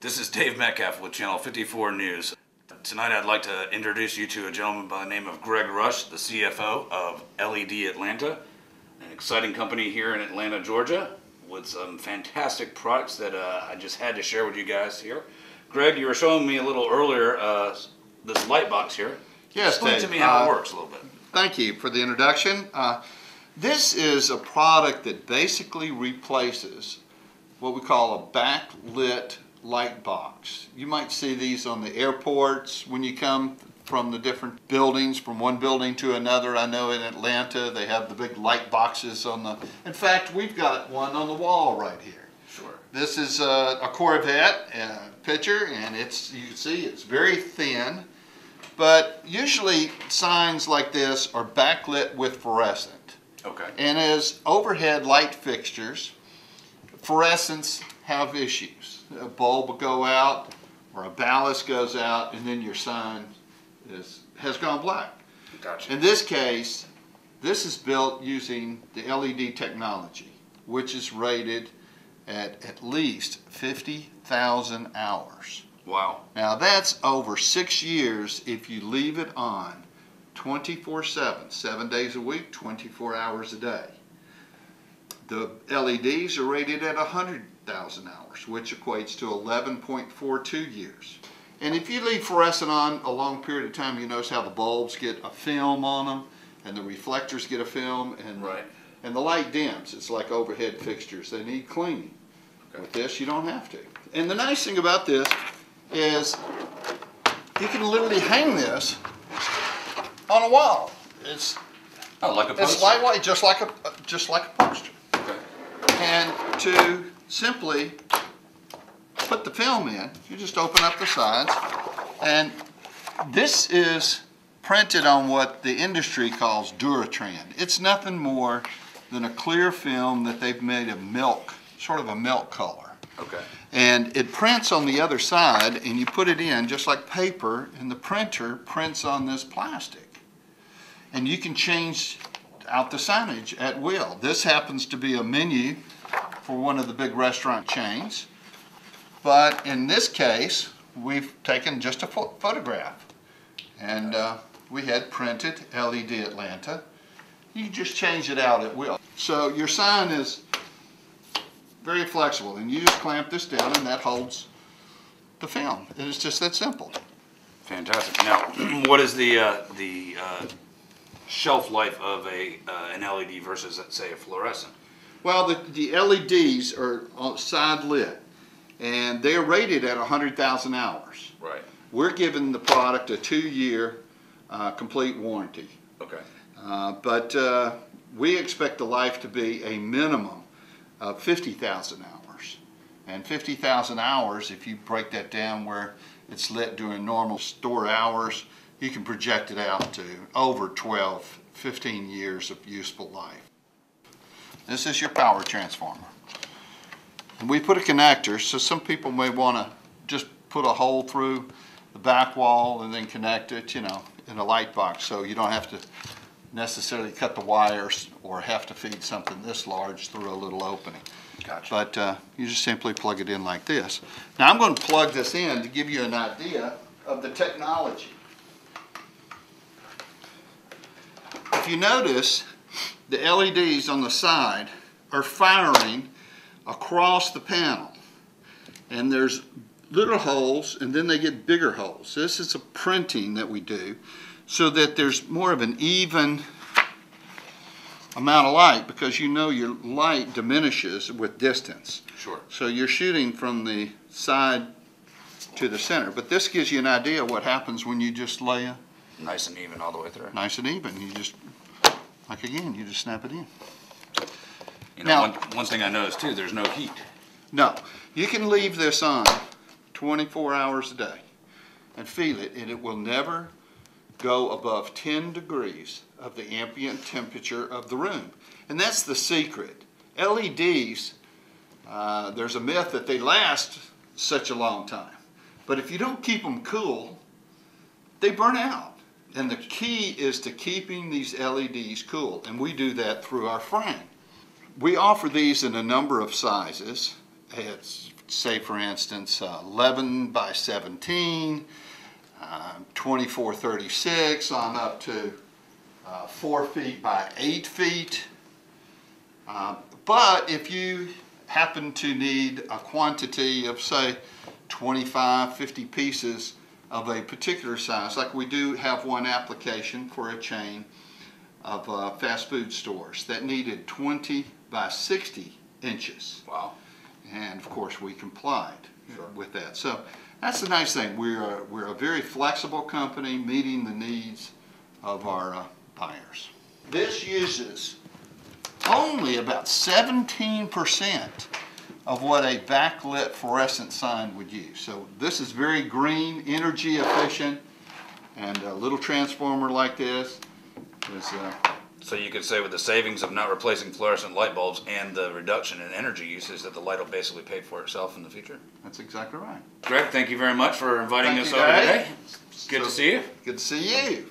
This is Dave Metcalf with Channel 54 News. Tonight I'd like to introduce you to a gentleman by the name of Greg Rush, the CFO of LED Atlanta, an exciting company here in Atlanta, Georgia, with some fantastic products that I just had to share with you guys here. Greg, you were showing me a little earlier this light box here. Yes, explain Dave. to me how it works a little bit. Thank you for the introduction. This is a product that basically replaces what we call a backlit light box. You might see these on the airports when you come from the different buildings, from one building to another. I know in Atlanta they have the big light boxes on the... In fact, we've got one on the wall right here. Sure. This is a Corvette picture, and it's, you can see it's very thin, but usually signs like this are backlit with fluorescent. Okay. And as overhead light fixtures, fluorescents have issues. A bulb will go out or a ballast goes out and then your sign has gone black. Gotcha. In this case, this is built using the LED technology, which is rated at least 50,000 hours. Wow. Now that's over 6 years if you leave it on 24/7, 7 days a week, 24 hours a day. The LEDs are rated at 100,000 hours, which equates to 11.42 years. And if you leave fluorescent on a long period of time, you notice how the bulbs get a film on them, and the reflectors get a film, and, right. and the light dims. It's like overhead fixtures. They need cleaning. Okay. With this, you don't have to. And the nice thing about this is you can literally hang this on a wall. It's like a poster. It's lightweight, just like a poster. Okay. And to simply put the film in, you just open up the sides, and this is printed on what the industry calls Duratrend. It's nothing more than a clear film that they've made of milk, sort of a milk color. Okay. And it prints on the other side, and you put it in just like paper, and the printer prints on this plastic. And you can change out the signage at will. This happens to be a menu for one of the big restaurant chains. But in this case, we've taken just a photograph. And we had printed LED Atlanta. You just change it out at will. So your sign is very flexible, and you just clamp this down and that holds the film. And it's just that simple. Fantastic. Now, what is the shelf life of an LED versus, let's say, a fluorescent? Well, the LEDs are side lit, and they're rated at 100,000 hours. Right. We're giving the product a 2-year complete warranty. Okay. But we expect the life to be a minimum of 50,000 hours. And 50,000 hours, if you break that down where it's lit during normal store hours, you can project it out to over 12, 15 years of useful life. This is your power transformer. And we put a connector, so some people may want to just put a hole through the back wall and then connect it, you know, in a light box, so you don't have to necessarily cut the wires or have to feed something this large through a little opening. Gotcha. But you just simply plug it in like this. Now I'm going to plug this in to give you an idea of the technology. If you notice, the LEDs on the side are firing across the panel, and there's little holes, and then they get bigger holes. This is a printing that we do so that there's more of an even amount of light, because you know your light diminishes with distance. Sure. So you're shooting from the side to the center, but this gives you an idea of what happens when you just lay it Nice and even all the way through. nice and even. You just, like again, you just snap it in. You know, Now, one thing I noticed too, there's no heat. no, you can leave this on 24 hours a day and feel it, and it will never go above 10 degrees of the ambient temperature of the room. And that's the secret. LEDs, there's a myth that they last such a long time. But if you don't keep them cool, they burn out. And the key is to keeping these LEDs cool, and we do that through our frame. We offer these in a number of sizes. It's say for instance 11 by 17, 2436 on up to 4 feet by 8 feet. But if you happen to need a quantity of say 25, 50 pieces of a particular size, like we do have one application for a chain of fast food stores that needed 20 by 60 inches. Wow. And of course we complied with that. So that's the nice thing. We're a very flexible company meeting the needs of our buyers. This uses only about 17% of what a backlit fluorescent sign would use. So this is very green, energy efficient, and a little transformer like this is So you could say with the savings of not replacing fluorescent light bulbs and the reduction in energy usage that the light will basically pay for itself in the future. that's exactly right. Greg, thank you very much for inviting Thank us you, over Dave. today. Good to see you. Good to see you.